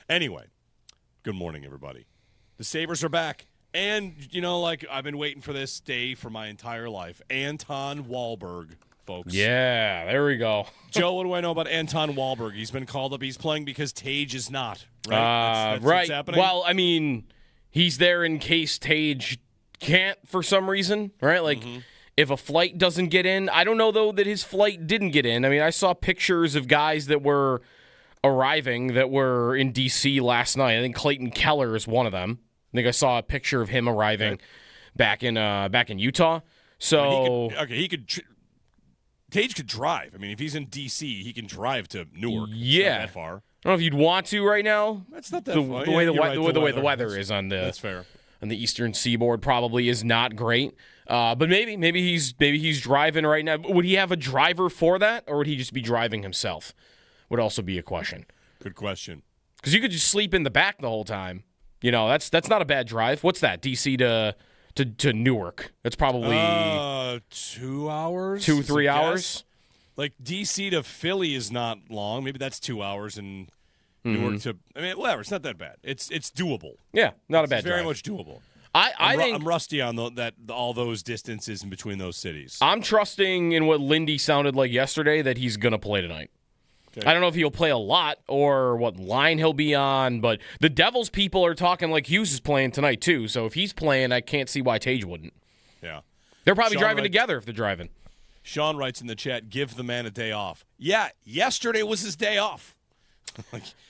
Anyway, good morning, everybody. The Sabres are back. And, I've been waiting for this day for my entire life. Anton Wahlberg, folks. Yeah, there we go. Joe, what do I know about Anton Wahlberg? He's been called up. He's playing because Tage is not, right? That's right. What's happening? Well, I mean, he's there in case Tage can't for some reason, right? Like, if a flight doesn't get in. I don't know, though, that his flight didn't get in. I mean, I saw pictures of guys that were arriving that were in D.C. last night. I think Clayton Keller is one of them. I think I saw a picture of him arriving back in Utah. So Tage could drive. I mean, if he's in D.C., he can drive to Newark. Yeah, it's not that far. I don't know if you'd want to right now. That's not that far. The way the weather is on that's fair. On the Eastern Seaboard probably is not great. But maybe he's driving right now. Would he have a driver for that, or would he just be driving himself? Would also be a question. Good question. Because you could just sleep in the back the whole time. That's not a bad drive. What's that? DC to Newark. That's probably 2 hours. 2-3 hours. Like DC to Philly is not long. Maybe that's 2 hours, and Newark to whatever. It's not that bad. It's doable. Yeah, not a bad drive. Very much doable. I think I'm rusty on all those distances in between those cities. I'm trusting in what Lindy sounded like yesterday that he's gonna play tonight. Okay. I don't know if he'll play a lot or what line he'll be on, but the Devils people are talking like Hughes is playing tonight too. So if he's playing, I can't see why Tage wouldn't. Yeah. They're probably driving together if they're driving. Sean writes in the chat, give the man a day off. Yeah, yesterday was his day off.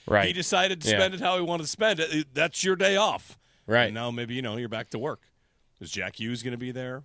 Right. He decided to spend it how he wanted to spend it. That's your day off. Right. And now maybe, you're back to work. Is Jack Hughes going to be there?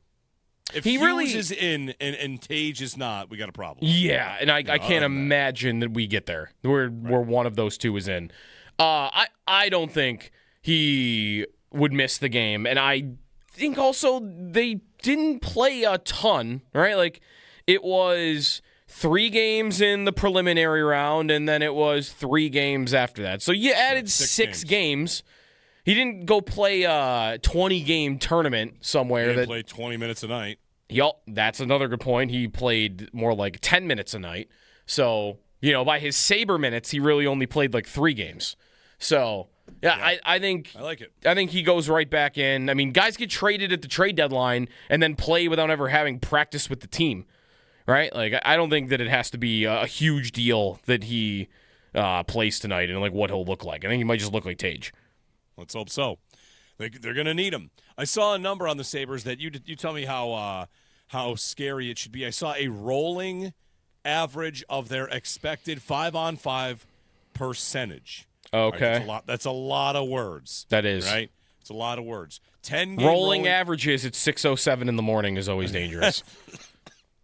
If he Hughes really is in and Tage is not, we got a problem. Yeah, and I can't imagine that we get there. Where one of those two is in. I don't think he would miss the game, and I think also they didn't play a ton, right? Like it was 3 games in the preliminary round, and then it was 3 games after that. So you added 6 games. He didn't go play a 20-game tournament somewhere. He didn't play 20 minutes a night. That's another good point. He played more like 10 minutes a night. So, by his Sabre minutes, he really only played like 3 games. So, I think I like it. I think he goes right back in. I mean, guys get traded at the trade deadline and then play without ever having practice with the team, right? Like, I don't think that it has to be a huge deal that he plays tonight and like what he'll look like. I think he might just look like Tage. Let's hope so. They're going to need him. I saw a number on the Sabres that you tell me how scary it should be. I saw a rolling average of their expected 5-on-5 percentage. Okay. Right, that's a lot of words. That is. Right? It's a lot of words. 10 rolling averages at 6:07 in the morning is always dangerous.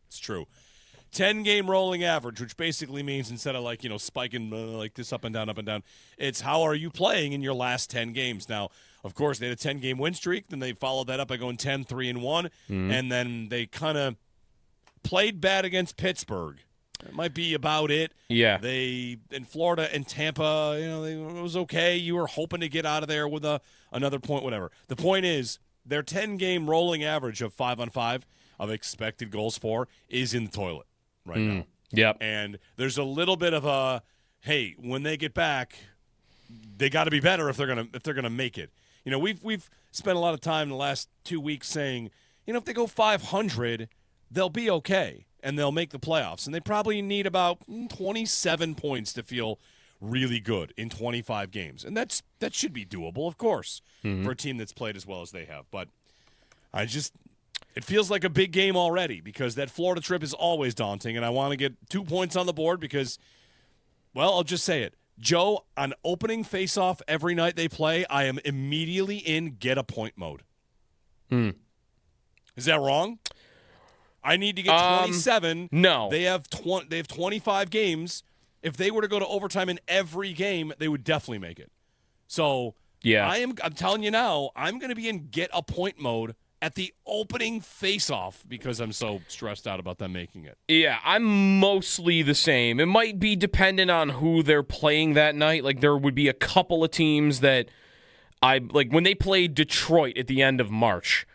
It's true. 10-game rolling average, which basically means instead of spiking like this up and down, it's how are you playing in your last 10 games. Now, of course, they had a 10-game win streak. Then they followed that up by going 10-3-1, and then they kind of played bad against Pittsburgh. That might be about it. Yeah. They in Florida and Tampa, it was okay. You were hoping to get out of there with another point, whatever. The point is, their 10-game rolling average of 5-on-5 of expected goals for is in the toilet right now. Yep. And there's a little bit of a, hey, when they get back, they got to be better if they're gonna make it. We've spent a lot of time in the last 2 weeks saying, if they go 500, they'll be okay and they'll make the playoffs. And they probably need about 27 points to feel really good in 25 games. And that should be doable, of course, for a team that's played as well as they have. But it feels like a big game already because that Florida trip is always daunting, and I want to get 2 points on the board because, well, I'll just say it. Joe, on opening face-off every night they play, I am immediately in get-a-point mode. Is that wrong? I need to get 27. No. They have 25 games. If they were to go to overtime in every game, they would definitely make it. So, yeah. I'm telling you now, I'm going to be in get-a-point mode at the opening face-off because I'm so stressed out about them making it. Yeah, I'm mostly the same. It might be dependent on who they're playing that night. Like, there would be a couple of teams that when they played Detroit at the end of March,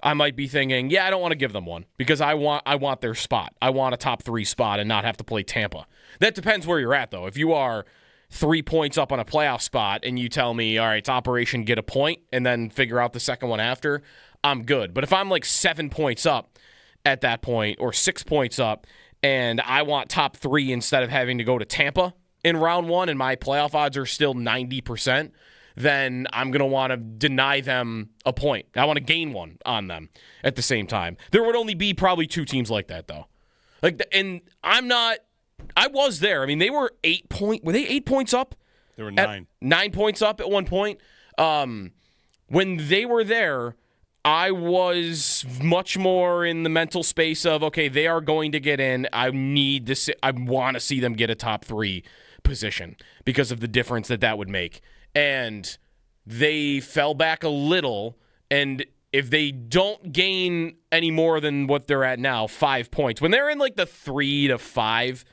I might be thinking, I don't want to give them one because I want their spot. I want a top 3 spot and not have to play Tampa. That depends where you're at, though. If you are 3 points up on a playoff spot and you tell me, all right, it's operation get a point and then figure out the second one after, I'm good. But if I'm like 7 points up at that point or 6 points up and I want top 3 instead of having to go to Tampa in round 1 and my playoff odds are still 90%, then I'm going to want to deny them a point. I want to gain one on them at the same time. There would only be probably 2 teams like that, though. And I was there. I mean, they were 8 points up? They were 9. 9 points up at one point. When they were there, I was much more in the mental space of, okay, they are going to get in. I want to see them get a top 3 position because of the difference that would make. And they fell back a little, and if they don't gain any more than what they're at now, 5 points, when they're in like the 3 to 5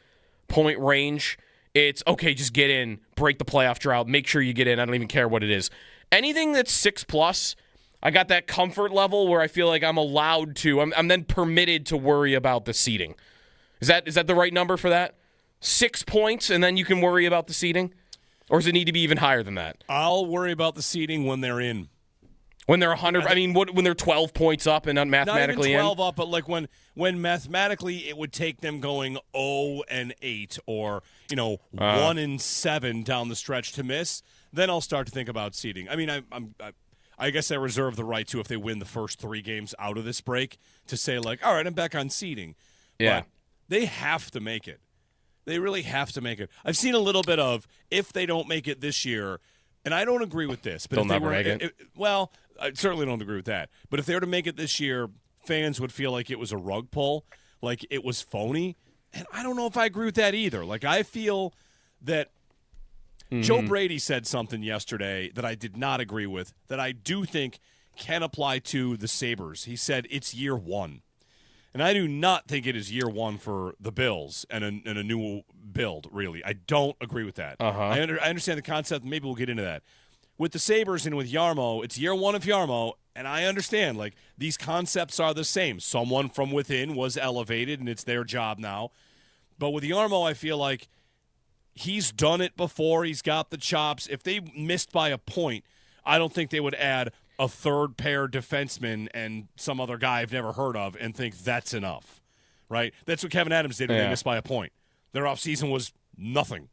point range, it's okay, just get in, break the playoff drought, make sure you get in. I don't even care what it is. Anything that's 6+, I got that comfort level where I feel like I'm allowed to, I'm then permitted to worry about the seeding. Is that the right number for that? 6 points, and then you can worry about the seeding? Or does it need to be even higher than that? I'll worry about the seeding when they're in. When they're 100, when they're 12 points up and not mathematically not even 12 in? up, but like when mathematically it would take them going 0-8 or 1-7 down the stretch to miss, then I'll start to think about seeding. I mean, I guess I reserve the right to, if they win the first 3 games out of this break, to say like, all right, I'm back on seeding. Yeah. But they have to make it. They really have to make it. I've seen a little bit of, if they don't make it this year, and I don't agree with this. But They'll if they never make it? Well, I certainly don't agree with that. But if they were to make it this year, fans would feel like it was a rug pull, like it was phony. And I don't know if I agree with that either. Like, I feel that Joe Brady said something yesterday that I did not agree with, that I do think can apply to the Sabres. He said it's year 1. And I do not think it is year 1 for the Bills and a new build, really. I don't agree with that. I understand the concept. Maybe we'll get into that. With the Sabres and with Jarmo, it's year 1 of Jarmo, and I understand, like, these concepts are the same. Someone from within was elevated, and it's their job now. But with Jarmo, I feel like he's done it before. He's got the chops. If they missed by a point, I don't think they would add a third pair defenseman and some other guy I've never heard of and think that's enough, right? That's what Kevin Adams did when they missed by a point. Their offseason was nothing.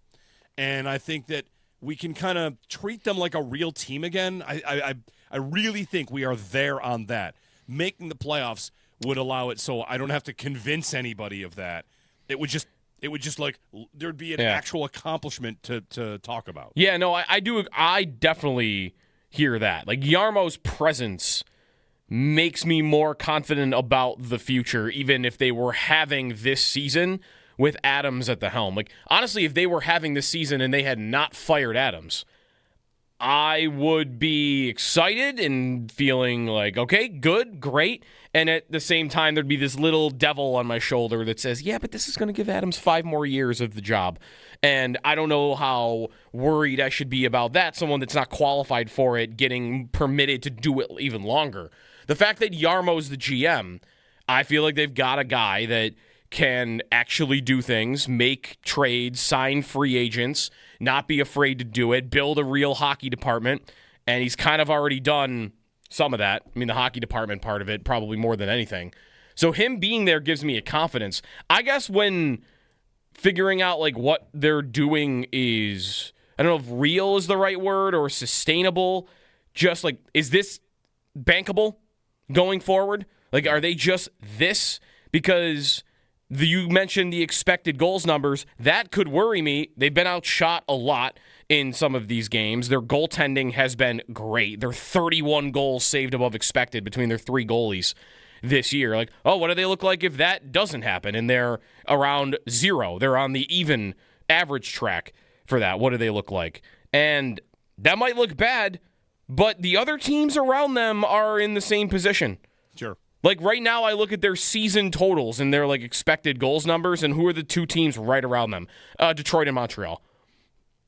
And I think that we can kind of treat them like a real team again. I really think we are there on that. Making the playoffs would allow it so I don't have to convince anybody of that. It would just like there'd be an actual accomplishment to talk about. Yeah, no, I do. I definitely hear that. Like, Jarmo's presence makes me more confident about the future, even if they were having this season with Adams at the helm. Like, honestly, if they were having this season and they had not fired Adams, I would be excited and feeling like, okay, good, great. And at the same time, there'd be this little devil on my shoulder that says, yeah, but this is going to give Adams 5 more years of the job. And I don't know how worried I should be about that. Someone that's not qualified for it getting permitted to do it even longer. The fact that Jarmo's the GM, I feel like they've got a guy that can actually do things, make trades, sign free agents, not be afraid to do it, build a real hockey department, and he's kind of already done some of that. I mean, the hockey department part of it, probably more than anything. So him being there gives me a confidence. I guess when figuring out like what they're doing is, I don't know if real is the right word or sustainable, just like, is this bankable going forward? Like, are they just this? Because you mentioned the expected goals numbers. That could worry me. They've been outshot a lot in some of these games. Their goaltending has been great. They're 31 goals saved above expected between their 3 goalies this year. Like, oh, what do they look like if that doesn't happen? And they're around 0. They're on the even average track for that. What do they look like? And that might look bad, but the other teams around them are in the same position. Sure. Like, right now, I look at their season totals and their, like, expected goals numbers, and who are the 2 teams right around them? Detroit and Montreal.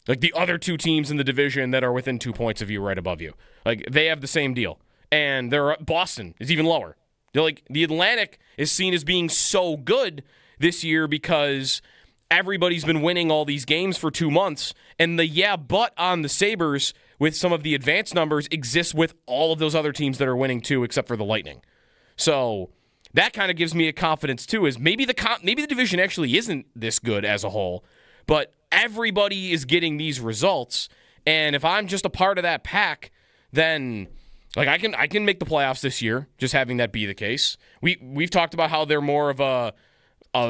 Like, the other 2 teams in the division that are within 2 points of you right above you. Like, they have the same deal. And Boston is even lower. They're like, the Atlantic is seen as being so good this year because everybody's been winning all these games for 2 months, and the but on the Sabres with some of the advanced numbers exists with all of those other teams that are winning too, except for the Lightning. So that kind of gives me a confidence too, is maybe the division actually isn't this good as a whole, but everybody is getting these results, and if I'm just a part of that pack, then like I can make the playoffs this year, just having that be the case. We've talked about how they're more of a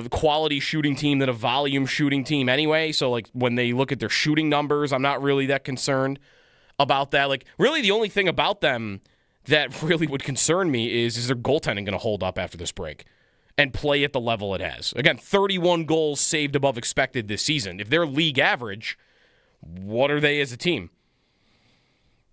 quality shooting team than a volume shooting team anyway. So, like, when they look at their shooting numbers, I'm not really that concerned about that. Like, really the only thing about them that really would concern me is their goaltending going to hold up after this break and play at the level it has? Again, 31 goals saved above expected this season. If they're league average, what are they as a team?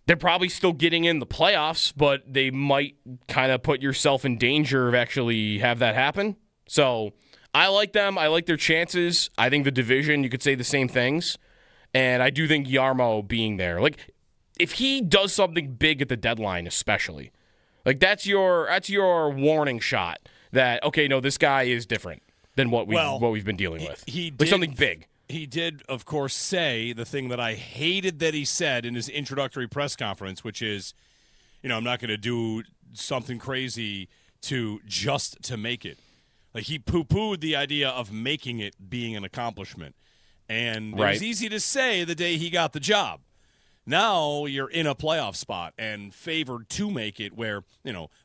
They're probably still getting in the playoffs, but they might kind of put yourself in danger of actually have that happen. So I like them. I like their chances. I think the division, you could say the same things. And I do think Jarmo being there, like, if he does something big at the deadline, especially, like, that's your warning shot that, okay, no, this guy is different than what we've been dealing with. He did, like something big. He did, of course, say the thing that I hated that he said in his introductory press conference, which is, I'm not going to do something crazy to make it. Like, he poo-pooed the idea of making it being an accomplishment. And it was easy to say the day he got the job. Now you're in a playoff spot and favored to make it where,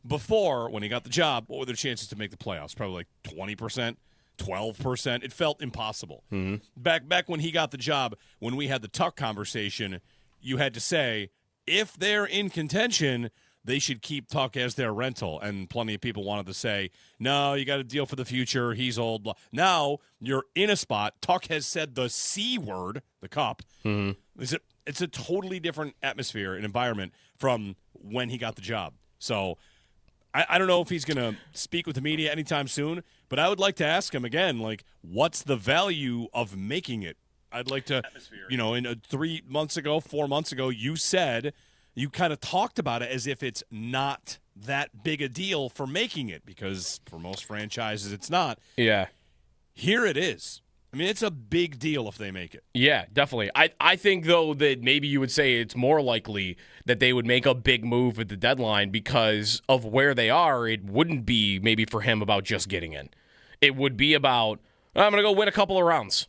before, when he got the job, what were the chances to make the playoffs? Probably like 20%, 12%. It felt impossible. Mm-hmm. Back when he got the job, when we had the Tuck conversation, you had to say, if they're in contention, they should keep Tuck as their rental. And plenty of people wanted to say, no, you got a deal for the future. He's old. Now you're in a spot. Tuck has said the C word, the cup. Mm-hmm. It's a totally different atmosphere and environment from when he got the job. So I don't know if he's going to speak with the media anytime soon, but I would like to ask him again, like, what's the value of making it? I'd like to, in 3 months ago, 4 months ago, you kind of talked about it as if it's not that big a deal for making it, because for most franchises it's not. Yeah. Here it is. I mean, it's a big deal if they make it. Yeah, definitely. I think, though, that maybe you would say it's more likely that they would make a big move at the deadline because of where they are. It wouldn't be maybe for him about just getting in. It would be about, I'm going to go win a couple of rounds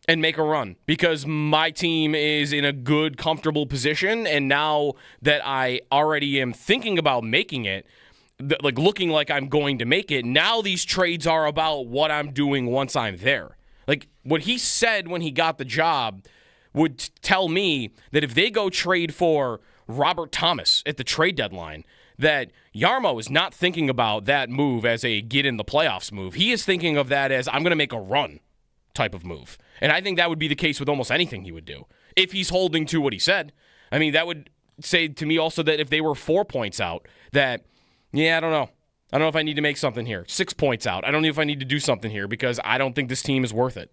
and make a run because my team is in a good, comfortable position, and now that I already am thinking about making it, like looking like I'm going to make it, now these trades are about what I'm doing once I'm there. Like, what he said when he got the job would tell me that if they go trade for Robert Thomas at the trade deadline, that Jarmo is not thinking about that move as a get in the playoffs move. He is thinking of that as, I'm going to make a run type of move. And I think that would be the case with almost anything he would do if he's holding to what he said. I mean, that would say to me also that if they were 4 points out, that, I don't know. I don't know if I need to make something here. 6 points out. I don't know if I need to do something here because I don't think this team is worth it.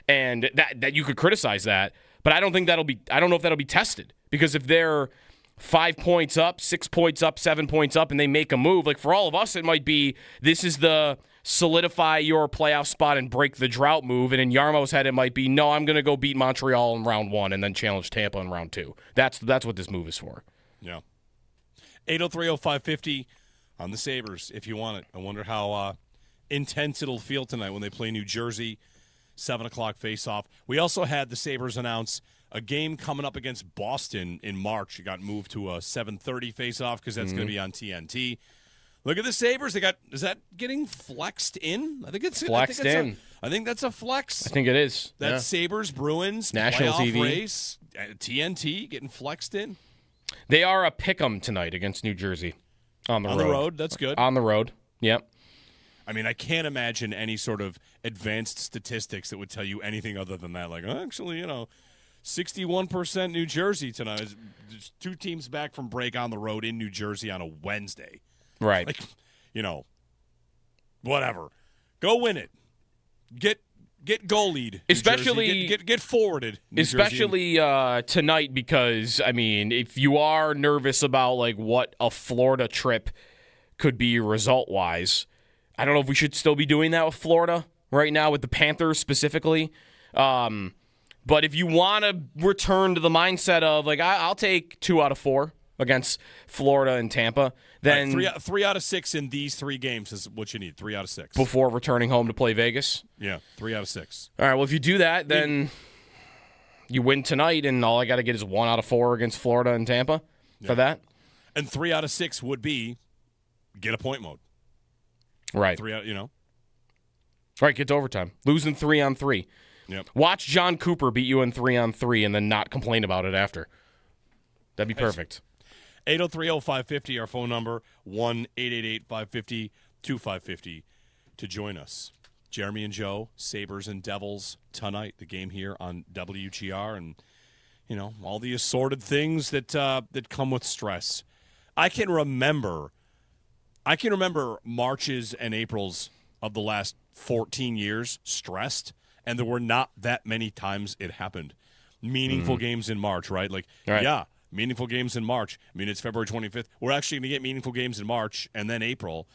And that you could criticize that, but I don't know if that'll be tested, because if they're 5 points up, 6 points up, 7 points up, and they make a move, like for all of us, it might be this is the solidify your playoff spot and break the drought move. And in Jarmo's head, it might be, no, I'm going to go beat Montreal in round 1 and then challenge Tampa in round 2. That's what this move is for. Yeah. 803-0550 on the Sabres, if you want it. I wonder how intense it'll feel tonight when they play New Jersey, 7 o'clock face-off. We also had the Sabres announce a game coming up against Boston in March. It got moved to a 7:30 face-off because that's going to be on TNT. Look at the Sabres. Is that getting flexed in? I think it's flexed in. I think that's a flex. I think it is. That's Sabres, Bruins, national playoff TV race, TNT getting flexed in. They are a pick'em tonight against New Jersey. On the road. That's good. On the road, yep. I mean, I can't imagine any sort of advanced statistics that would tell you anything other than that. Like, actually, 61% New Jersey tonight. There's 2 teams back from break on the road in New Jersey on a Wednesday. Right. Like, whatever. Go win it. Get goalied. Especially get forwarded. Especially tonight, because I mean, if you are nervous about like what a Florida trip could be result wise, I don't know if we should still be doing that with Florida. right now with the Panthers specifically. But if you want to return to the mindset of, like, I'll take 2 out of 4 against Florida and Tampa, then three out of 6 in these 3 games is what you need. 3 out of 6 before returning home to play Vegas. Yeah, 3 out of 6. All right, well, if you do that, then you win tonight, and all I got to get is 1 out of 4 against Florida and Tampa for that. And 3 out of 6 would be get a point mode. Right. 3 out, All right, get to overtime. Losing 3-on-3. Yep. Watch John Cooper beat you in 3-on-3 and then not complain about it after. That'd be perfect. 803-0550, our phone number, 1-888-550-2550 to join us. Jeremy and Joe, Sabres and Devils tonight, the game here on WGR, and, all the assorted things that come with stress. I can remember Marches and Aprils of the last 14 years stressed, and there were not that many times it happened. Meaningful games in March, right? Meaningful games in March. I mean, it's February 25th. We're actually going to get meaningful games in March and then April.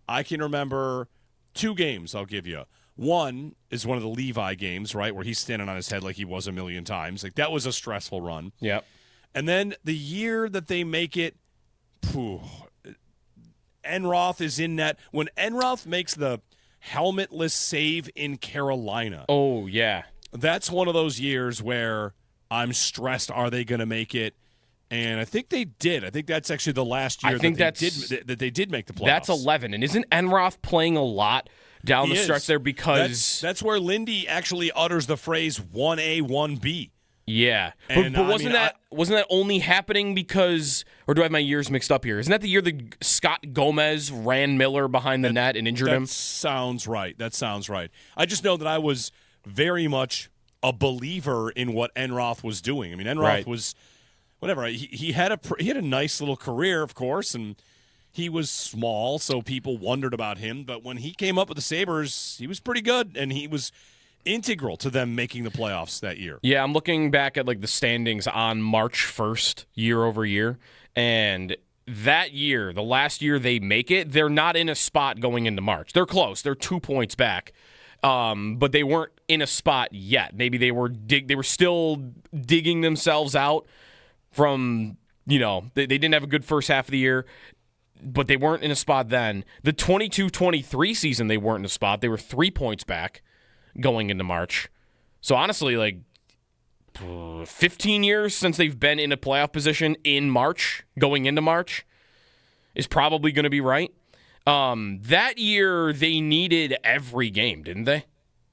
I can remember 2 games I'll give you. One is one of the Levi games, right, where he's standing on his head like he was a million times. Like, that was a stressful run. Yep. And then the year that they make it, Enroth is in that. When Enroth makes the helmetless save in Carolina. Oh, yeah. That's one of those years where I'm stressed. Are they going to make it? And I think they did. I think that's actually the last year that they did make the playoffs. That's 11. And isn't Enroth playing a lot down the stretch there? Because that's where Lindy actually utters the phrase 1A, 1B. Yeah. But wasn't that only happening because, or do I have my years mixed up here? Isn't that the year that Scott Gomez ran Miller behind the net and injured him? That sounds right. I just know that I was very much a believer in what Enroth was doing. I mean, Enroth was whatever. He had a nice little career, of course, and he was small, so people wondered about him. But when he came up with the Sabres, he was pretty good, and he was integral to them making the playoffs that year. Yeah, I'm looking back at the standings on March 1st, year over year, and that year, the last year they make it, they're not in a spot going into March. They're close. They're 2 points back. But they weren't in a spot yet. Maybe they were still digging themselves out from, they didn't have a good first half of the year, but they weren't in a spot then. The 22-23 season, they weren't in a spot. They were 3 points back going into March. So honestly, 15 years since they've been in a playoff position in March, going into March, is probably going to be right. That year they needed every game, didn't they?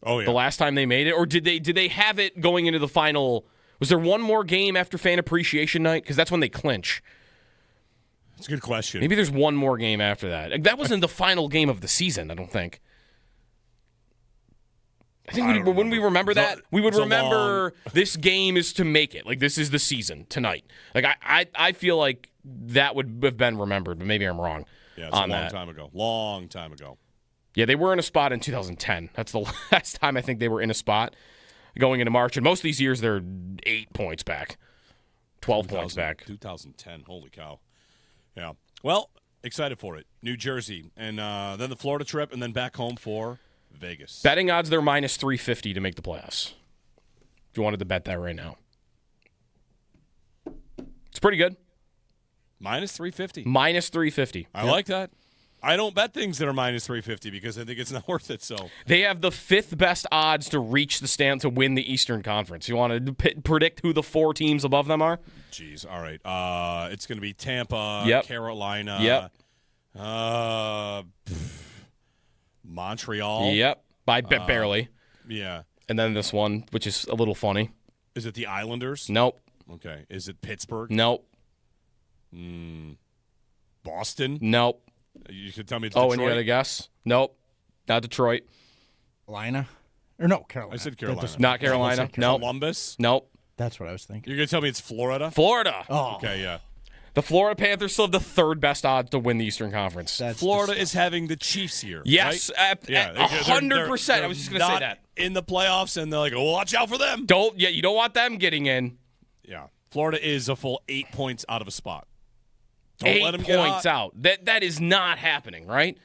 Oh yeah. The last time they made it, or did they have it going into the final? Was there one more game after Fan Appreciation Night? Because that's when they clinch. That's a good question. Maybe there's one more game after that. That wasn't the final game of the season, I don't think. I think when we remember that, we would remember this game is to make it. This is the season tonight. I feel like that would have been remembered, but maybe I'm wrong. Yeah, it's a long time ago. Yeah, they were in a spot in 2010. That's the last time I think they were in a spot going into March. And most of these years, they're 8 points back, 12 points back. 2010, holy cow. Yeah. Well, excited for it. New Jersey, and then the Florida trip, and then back home for Vegas. Betting odds, they're minus 350 to make the playoffs. If you wanted to bet that right now. It's pretty good. Minus 350. Minus 350. I like that. I don't bet things that are minus 350 because I think it's not worth it. So they have the 5th best odds to reach the stand to win the Eastern Conference. You want to predict who the 4 teams above them are? Jeez. All right. It's going to be Tampa, Carolina. Yep. Montreal. Yep. By barely. Yeah. And then this one, which is a little funny. Is it the Islanders? Nope. Okay. Is it Pittsburgh? Nope. Boston? Nope. You should tell me it's Detroit. And you got a guess? Nope. Not Detroit. Carolina? Or no, Carolina. I said Carolina. Not Carolina. No. Columbus? Nope. That's what I was thinking. You're going to tell me it's Florida? Florida. Oh. Okay, yeah. The Florida Panthers still have the 3rd best odds to win the Eastern Conference. Florida is having the Chiefs here. Yes, right? 100%. I was just going to say that. In the playoffs, and they're like, oh, watch out for them. You don't want them getting in. Yeah. Florida is a full 8 points out of a spot. Don't let them 8 points out. That is not happening, right?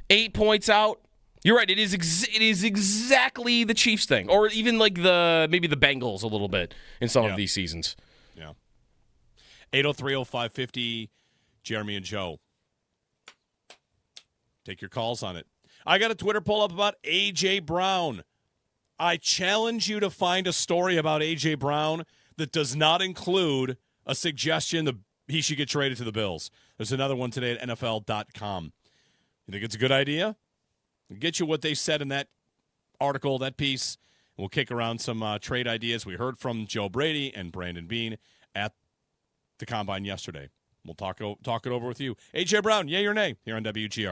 8 points out. You're right. It is exactly the Chiefs thing, or even like maybe the Bengals a little bit in some of these seasons. Yeah. 803-0550, Jeremy and Joe. Take your calls on it. I got a Twitter poll up about A.J. Brown. I challenge you to find a story about A.J. Brown that does not include a suggestion that he should get traded to the Bills. There's another one today at NFL.com. You think it's a good idea? We'll get you what they said in that article, that piece. We'll kick around some trade ideas. We heard from Joe Brady and Brandon Beane at the Combine yesterday. We'll talk it over with you. A.J. Brown, yay or nay, here on WGR.